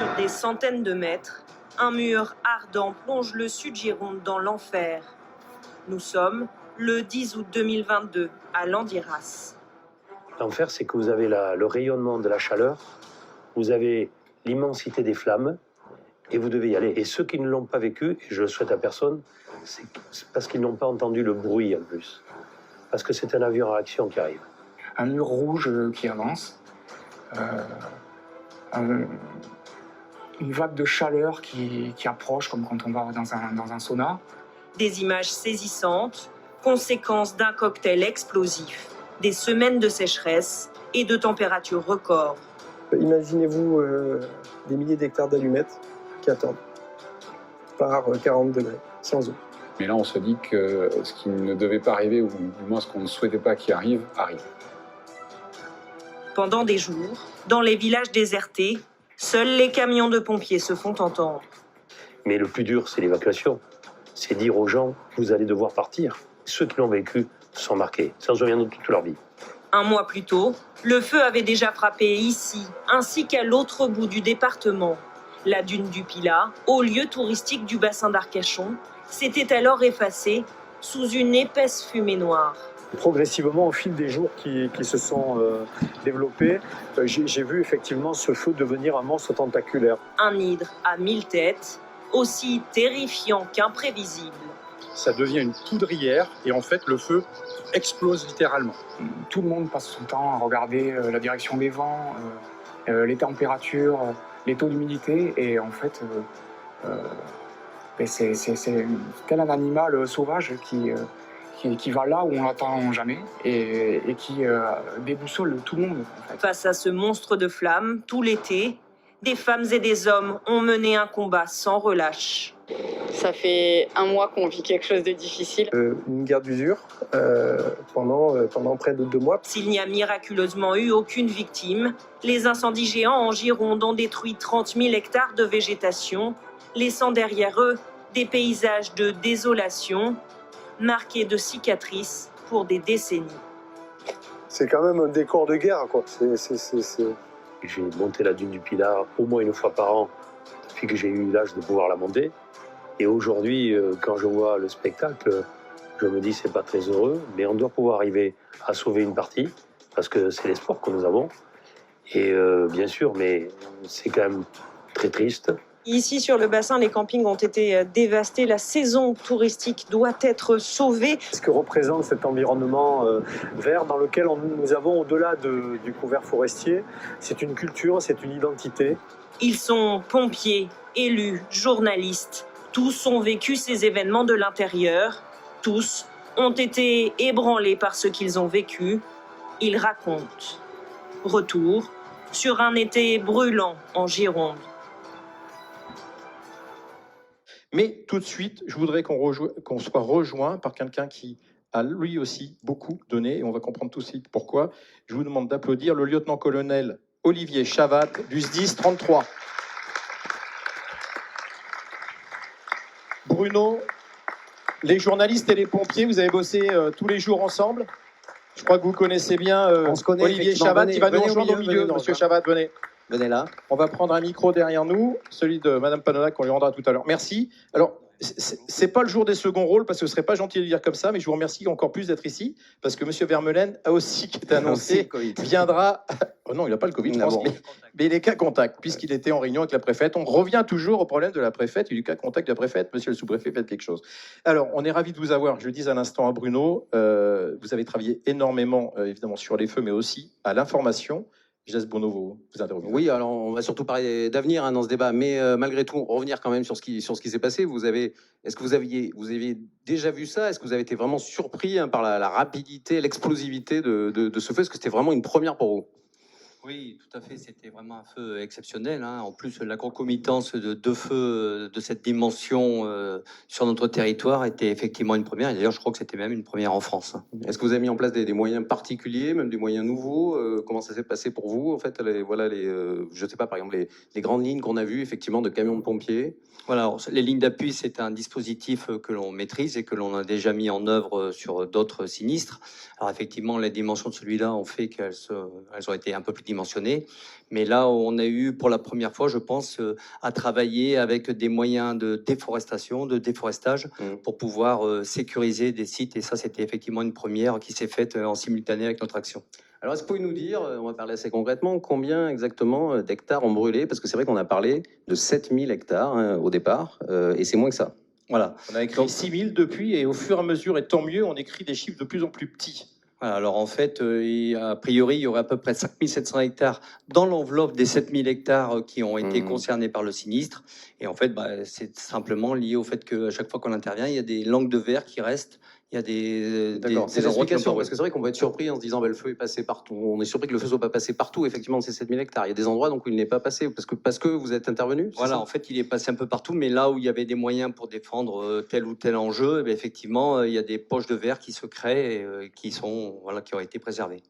Sur des centaines de mètres, un mur ardent plonge le Sud-Gironde dans l'enfer. Nous sommes le 10 août 2022 à Landiras. L'enfer, c'est que vous avez le rayonnement de la chaleur, vous avez l'immensité des flammes, et vous devez y aller. Et ceux qui ne l'ont pas vécu, et je le souhaite à personne, c'est parce qu'ils n'ont pas entendu le bruit en plus. Parce que c'est un avion en réaction qui arrive. Un mur rouge qui avance, une vague de chaleur qui approche, comme quand on va dans un sauna. Des images saisissantes, conséquences d'un cocktail explosif, des semaines de sécheresse et de températures records. Imaginez-vous des milliers d'hectares d'allumettes qui attendent par 40 degrés, sans eau. Mais là, on se dit que ce qui ne devait pas arriver, ou du moins ce qu'on ne souhaitait pas qu'il arrive, arrive. Pendant des jours, dans les villages désertés, seuls les camions de pompiers se font entendre. Mais le plus dur, c'est l'évacuation. C'est dire aux gens, vous allez devoir partir. Ceux qui l'ont vécu sont marqués, s'en souviennent toute leur vie. Un mois plus tôt, le feu avait déjà frappé ici, ainsi qu'à l'autre bout du département. La dune du Pilat, haut lieu touristique du bassin d'Arcachon, s'était alors effacée sous une épaisse fumée noire. Progressivement, au fil des jours qui se sont développés, j'ai vu effectivement ce feu devenir un monstre tentaculaire. Un hydre à 1000 têtes, aussi terrifiant qu'imprévisible. Ça devient une poudrière et en fait le feu explose littéralement. Tout le monde passe son temps à regarder la direction des vents, les températures, les taux d'humidité, et en fait c'est tel un animal sauvage qui va là où on l'attend jamais et qui déboussole tout le monde. En fait. Face à ce monstre de flammes, tout l'été, des femmes et des hommes ont mené un combat sans relâche. Ça fait un mois qu'on vit quelque chose de difficile. Une guerre d'usure pendant près de 2 mois. S'il n'y a miraculeusement eu aucune victime, les incendies géants en Gironde ont détruit 30 000 hectares de végétation, laissant derrière eux des paysages de désolation, marqués de cicatrices pour des décennies. C'est quand même un décor de guerre, quoi. J'ai monté la dune du Pilat au moins une fois par an depuis que j'ai eu l'âge de pouvoir la monter. Et aujourd'hui, quand je vois le spectacle, je me dis c'est pas très heureux, mais on doit pouvoir arriver à sauver une partie, parce que c'est l'espoir que nous avons. Et bien sûr, mais c'est quand même très triste. Ici, sur le bassin, les campings ont été dévastés. La saison touristique doit être sauvée. Ce que représente cet environnement vert dans lequel nous avons, au-delà du couvert forestier, c'est une culture, c'est une identité. Ils sont pompiers, élus, journalistes. Tous ont vécu ces événements de l'intérieur. Tous ont été ébranlés par ce qu'ils ont vécu. Ils racontent. Retour sur un été brûlant en Gironde. Mais tout de suite, je voudrais qu'on soit rejoint par quelqu'un qui a lui aussi beaucoup donné, et on va comprendre tout de suite pourquoi. Je vous demande d'applaudir le lieutenant-colonel Olivier Chavat du SDIS 33. Bruno, les journalistes et les pompiers, vous avez bossé tous les jours ensemble. Je crois que vous connaissez bien Olivier Chavat qui va nous rejoindre au milieu. Monsieur Chavat, venez. Venez là. On va prendre un micro derrière nous, celui de Madame Panola qu'on lui rendra tout à l'heure. Merci. Alors, c'est pas le jour des seconds rôles parce que ce serait pas gentil de le dire comme ça, mais je vous remercie encore plus d'être ici parce que Monsieur Vermeulen a aussi, qui est annoncé, viendra. Oh non, il n'a pas le Covid, je pense, mais il est cas contact puisqu'il était en réunion avec la préfète. On revient toujours au problème de la préfète. Il y a eu cas contact de la préfète. Monsieur le sous-préfet, faites quelque chose. Alors, on est ravis de vous avoir. Je le dis à l'instant à Bruno. Vous avez travaillé énormément, évidemment, sur les feux, mais aussi à l'information. Je laisse Bruno vous interroger. Oui, alors on va surtout parler d'avenir dans ce débat, mais malgré tout, revenir quand même sur ce qui s'est passé. Est-ce que vous aviez déjà vu ça? Est-ce que vous avez été vraiment surpris par la rapidité, l'explosivité de ce feu? Est-ce que c'était vraiment une première pour vous? Oui, tout à fait. C'était vraiment un feu exceptionnel. En plus, la concomitance de 2 feux de cette dimension sur notre territoire était effectivement une première. Et d'ailleurs, je crois que c'était même une première en France. Est-ce que vous avez mis en place des moyens particuliers, même des moyens nouveaux? Comment ça s'est passé pour vous? En fait, je sais pas, par exemple, les grandes lignes qu'on a vues, effectivement, de camions de pompiers. Voilà, alors, les lignes d'appui, c'est un dispositif que l'on maîtrise et que l'on a déjà mis en œuvre sur d'autres sinistres. Alors effectivement, les dimensions de celui-là ont fait qu'elles ont été un peu plus dimensionné. Mais là, on a eu pour la première fois, je pense, à travailler avec des moyens de déforestation, de déforestage, pour pouvoir sécuriser des sites. Et ça, c'était effectivement une première qui s'est faite en simultané avec notre action. Alors, est-ce que vous pouvez nous dire, on va parler assez concrètement, combien exactement d'hectares ont brûlé? Parce que c'est vrai qu'on a parlé de 7000 hectares hein, au départ, et c'est moins que ça. Voilà. On a écrit 6000 depuis, et au fur et à mesure, et tant mieux, on écrit des chiffres de plus en plus petits. Voilà, alors en fait, a priori, il y aurait à peu près 5700 hectares dans l'enveloppe des 7000 hectares qui ont été concernés par le sinistre. Et en fait, c'est simplement lié au fait qu'à chaque fois qu'on intervient, il y a des langues de verre qui restent. Il y a des endroits qui parce que c'est vrai qu'on va être surpris en se disant le feu est passé partout. On est surpris que le feu soit pas passé partout, effectivement, de ces 7000 hectares. Il y a des endroits donc, où il n'est pas passé parce que vous êtes intervenu. Voilà, en fait, il est passé un peu partout, mais là où il y avait des moyens pour défendre tel ou tel enjeu, effectivement, il y a des poches de verre qui se créent et qui ont été préservées.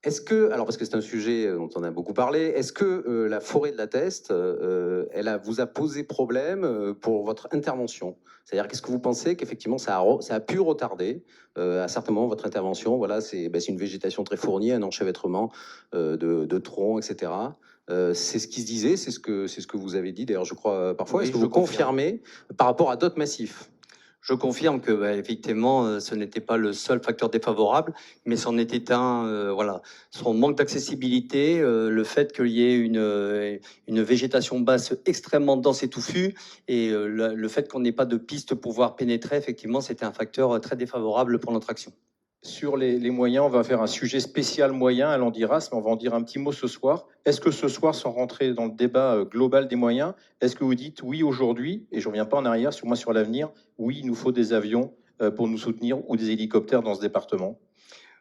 Est-ce que, alors parce que c'est un sujet dont on a beaucoup parlé, est-ce que la forêt de la Teste, vous a posé problème pour votre intervention? C'est-à-dire, qu'est-ce que vous pensez qu'effectivement ça a pu retarder à certains moments votre intervention? Voilà, c'est une végétation très fournie, un enchevêtrement de troncs, etc. C'est ce qui se disait, c'est ce que vous avez dit d'ailleurs, je crois, parfois. Oui, est-ce que vous confirmez par rapport à d'autres massifs? Je confirme que, effectivement, ce n'était pas le seul facteur défavorable, mais c'en était un. Son manque d'accessibilité, le fait qu'il y ait une végétation basse extrêmement dense et touffue, et le fait qu'on n'ait pas de piste pour pouvoir pénétrer, effectivement, c'était un facteur très défavorable pour notre action. Sur les moyens, on va faire un sujet spécial moyen à l'Andiras, mais on va en dire un petit mot ce soir. Est-ce que ce soir, sans rentrer dans le débat global des moyens, est-ce que vous dites oui aujourd'hui, et je ne reviens pas en arrière, sur l'avenir, oui, il nous faut des avions pour nous soutenir ou des hélicoptères dans ce département?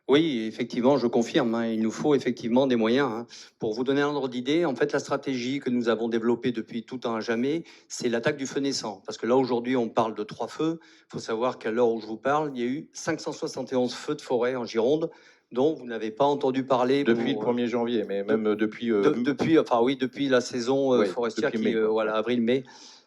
Oui, effectivement, je confirme. Il nous faut effectivement des moyens. Pour vous donner un ordre d'idée, en fait, la stratégie que nous avons développée depuis tout temps à jamais, c'est l'attaque du feu naissant. Parce que là, aujourd'hui, on parle de 3 feux. Il faut savoir qu'à l'heure où je vous parle, il y a eu 571 feux de forêt en Gironde, dont vous n'avez pas entendu parler. Depuis le 1er janvier, mais même depuis... depuis la saison forestière, avril-mai.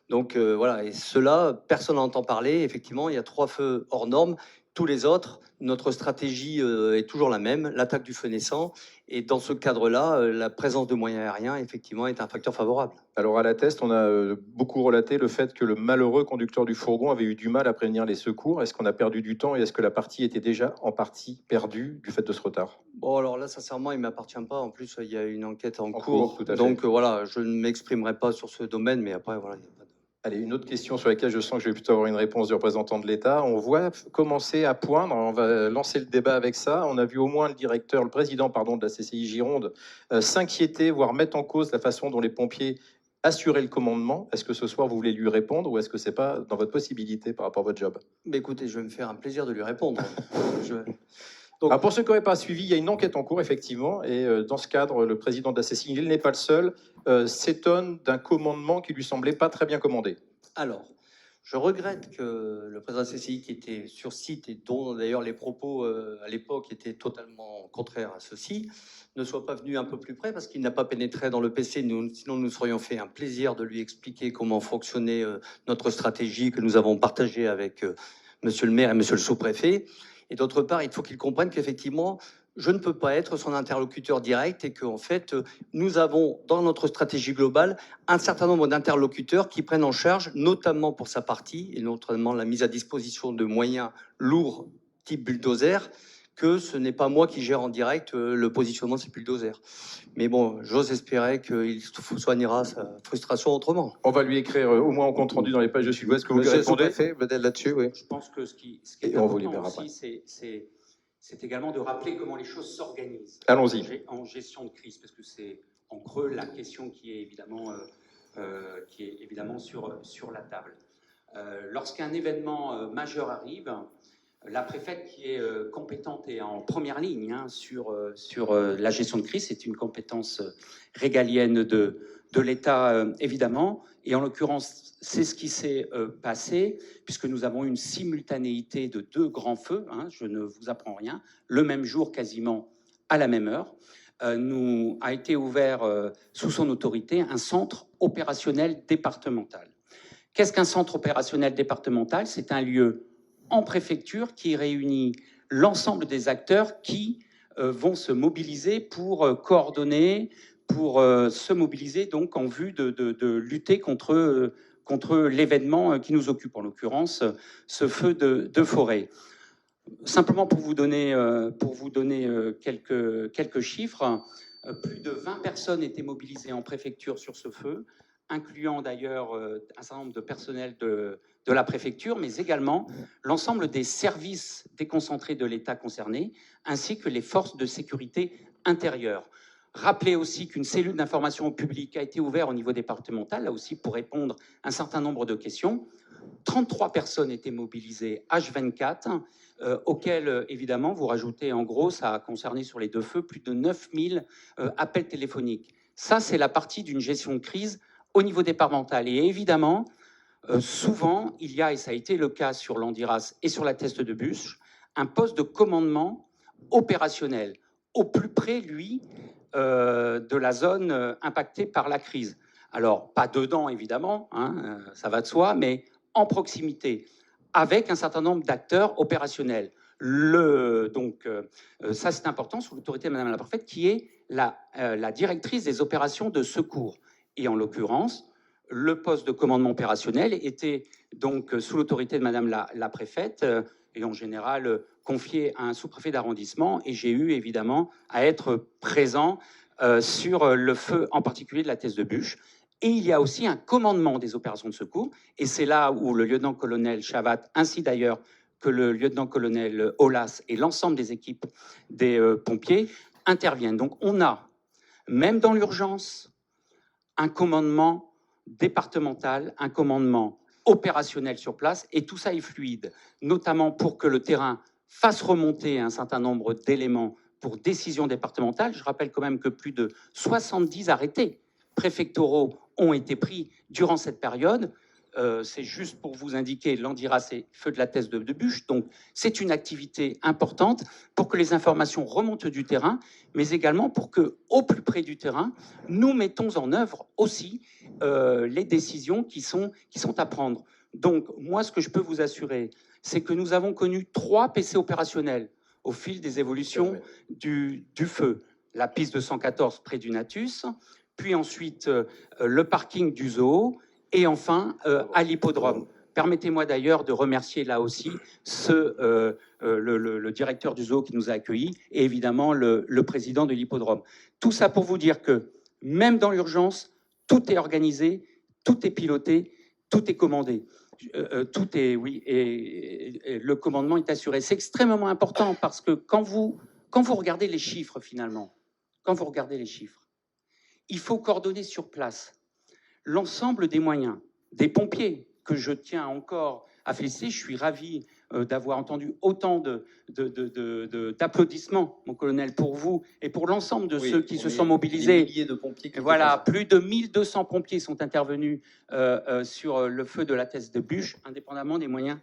Donc et cela, personne n'entend parler. Effectivement, il y a 3 feux hors normes. Tous les autres, notre stratégie est toujours la même, l'attaque du feu naissant. Et dans ce cadre-là, la présence de moyens aériens, effectivement, est un facteur favorable. Alors à la Teste, on a beaucoup relaté le fait que le malheureux conducteur du fourgon avait eu du mal à prévenir les secours. Est-ce qu'on a perdu du temps et est-ce que la partie était déjà en partie perdue du fait de ce retard? Bon, alors là, sincèrement, il ne m'appartient pas. En plus, il y a une enquête en cours. Tout à fait. Donc je ne m'exprimerai pas sur ce domaine, mais après, voilà, il n'y a pas de... Allez, une autre question sur laquelle je sens que je vais plutôt avoir une réponse du représentant de l'État. On voit commencer à poindre, on va lancer le débat avec ça. On a vu au moins le président de la CCI Gironde s'inquiéter, voire mettre en cause la façon dont les pompiers assuraient le commandement. Est-ce que ce soir vous voulez lui répondre ou est-ce que c'est pas dans votre possibilité par rapport à votre job? Mais écoutez, je vais me faire un plaisir de lui répondre. Alors pour ceux qui n'auraient pas suivi, il y a une enquête en cours, effectivement, et dans ce cadre, le président de la CCI, il n'est pas le seul, s'étonne d'un commandement qui lui semblait pas très bien commandé. Alors, je regrette que le président de la CCI, qui était sur site et dont d'ailleurs les propos à l'époque étaient totalement contraires à ceci, ne soit pas venu un peu plus près parce qu'il n'a pas pénétré dans le PC. Sinon, nous serions fait un plaisir de lui expliquer comment fonctionnait notre stratégie que nous avons partagée avec monsieur le maire et monsieur le sous-préfet. Et d'autre part, il faut qu'il comprenne qu'effectivement, je ne peux pas être son interlocuteur direct et qu'en fait, nous avons dans notre stratégie globale un certain nombre d'interlocuteurs qui prennent en charge, notamment pour sa partie, et notamment la mise à disposition de moyens lourds type bulldozer, que ce n'est pas moi qui gère en direct le positionnement de ces bulldozers. Mais bon, j'ose espérer qu'il soignera sa frustration autrement. On va lui écrire au moins en compte rendu dans les pages de Sud-Ouest que vous lui répondez. Peut-être là-dessus, oui. Je pense que ce qui est important aussi, c'est également de rappeler comment les choses s'organisent. Allons-y. En gestion de crise, parce que c'est en creux la question qui est évidemment sur la table. Lorsqu'un événement majeur arrive, la préfète qui est compétente et en première ligne sur la gestion de crise, c'est une compétence régalienne de l'État, évidemment. Et en l'occurrence, c'est ce qui s'est passé, puisque nous avons une simultanéité de 2 grands feux, je ne vous apprends rien, le même jour quasiment à la même heure. Nous a été ouvert sous son autorité un centre opérationnel départemental. Qu'est-ce qu'un centre opérationnel départemental? C'est un lieu en préfecture qui réunit l'ensemble des acteurs qui vont se mobiliser pour coordonner, pour se mobiliser donc en vue de lutter contre l'événement qui nous occupe, en l'occurrence ce feu de forêt. Simplement pour vous donner quelques chiffres, plus de 20 personnes étaient mobilisées en préfecture sur ce feu, incluant d'ailleurs un certain nombre de personnels de la préfecture, mais également l'ensemble des services déconcentrés de l'État concernés, ainsi que les forces de sécurité intérieure. Rappelez aussi qu'une cellule d'information au public a été ouverte au niveau départemental, là aussi pour répondre à un certain nombre de questions. 33 personnes étaient mobilisées H24, auxquelles, évidemment, vous rajoutez, en gros, ça a concerné sur les 2 feux plus de 9000 appels téléphoniques. Ça, c'est la partie d'une gestion de crise au niveau départemental. Et évidemment, souvent, il y a, et ça a été le cas sur l'Andiras et sur la Teste de Buch, un poste de commandement opérationnel, au plus près, lui, de la zone impactée par la crise. Alors, pas dedans, évidemment, hein, ça va de soi, mais en proximité, avec un certain nombre d'acteurs opérationnels. Donc, ça, c'est important, sous l'autorité de Madame la Préfète, qui est la directrice des opérations de secours. Et en l'occurrence, le poste de commandement opérationnel était donc sous l'autorité de Madame la Préfète, et en général confié à un sous-préfet d'arrondissement. Et j'ai eu évidemment à être présent sur le feu, en particulier de la Teste de Buch. Et il y a aussi un commandement des opérations de secours. Et c'est là où le lieutenant-colonel Chavat, ainsi d'ailleurs que le lieutenant-colonel Aulas et l'ensemble des équipes des pompiers interviennent. Donc on a, même dans l'urgence, un commandement départemental, un commandement opérationnel sur place, et tout ça est fluide, notamment pour que le terrain fasse remonter un certain nombre d'éléments pour décision départementale. Je rappelle quand même que plus de 70 arrêtés préfectoraux ont été pris durant cette période. C'est juste pour vous indiquer, l'Andiras et feu de la Teste de Buch. Donc, c'est une activité importante pour que les informations remontent du terrain, mais également pour que, au plus près du terrain, nous mettons en œuvre aussi les décisions qui sont à prendre. Donc, moi, ce que je peux vous assurer, c'est que nous avons connu 3 PC opérationnels au fil des évolutions du feu. La piste de 114 près du Natus, puis ensuite le parking du zoo, et enfin à l'hippodrome. Permettez-moi d'ailleurs de remercier là aussi le directeur du zoo qui nous a accueillis, et évidemment le président de l'hippodrome. Tout ça pour vous dire que même dans l'urgence, tout est organisé, tout est piloté, tout est commandé. Tout est, oui, et le commandement est assuré. C'est extrêmement important parce que quand vous regardez les chiffres finalement, il faut coordonner sur place l'ensemble des moyens, des pompiers, que je tiens encore à féliciter. Je suis ravi d'avoir entendu autant d'applaudissements, mon colonel, pour vous et pour l'ensemble de ceux qui se sont mobilisés. Des milliers de pompiers qui voilà, plus de 1200 pompiers sont intervenus sur le feu de la Teste de Buch, indépendamment des moyens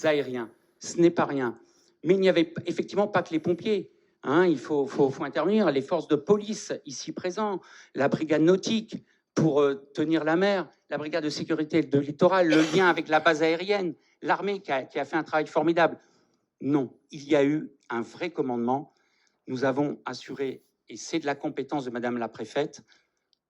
aériens. Ce n'est pas rien. Mais il n'y avait effectivement pas que les pompiers. Hein, il faut intervenir, les forces de police ici présentes, la brigade nautique pour tenir la mer, la brigade de sécurité de littoral, le lien avec la base aérienne, l'armée qui a fait un travail formidable. Non, il y a eu un vrai commandement. Nous avons assuré, et c'est de la compétence de Madame la Préfète,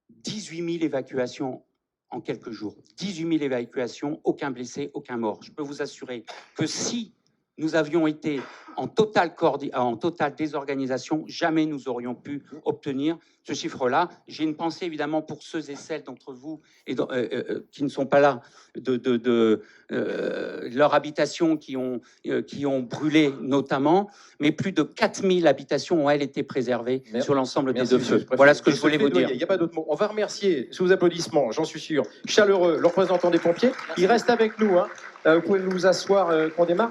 18 000 évacuations en quelques jours. 18 000 évacuations, aucun blessé, aucun mort. Je peux vous assurer que si nous avions été en totale désorganisation, jamais nous aurions pu obtenir ce chiffre-là. J'ai une pensée évidemment pour ceux et celles d'entre vous qui ne sont pas là, leurs habitations qui ont brûlé notamment, mais plus de 4000 habitations ont, elles, été préservées sur l'ensemble des 2 feux. Voilà ce que je voulais vous dire. Il n'y a pas d'autre mot. On va remercier, sous vos applaudissements, j'en suis sûr, chaleureux, le représentant des pompiers. Il reste avec nous. Hein. Vous pouvez vous asseoir qu'on démarre.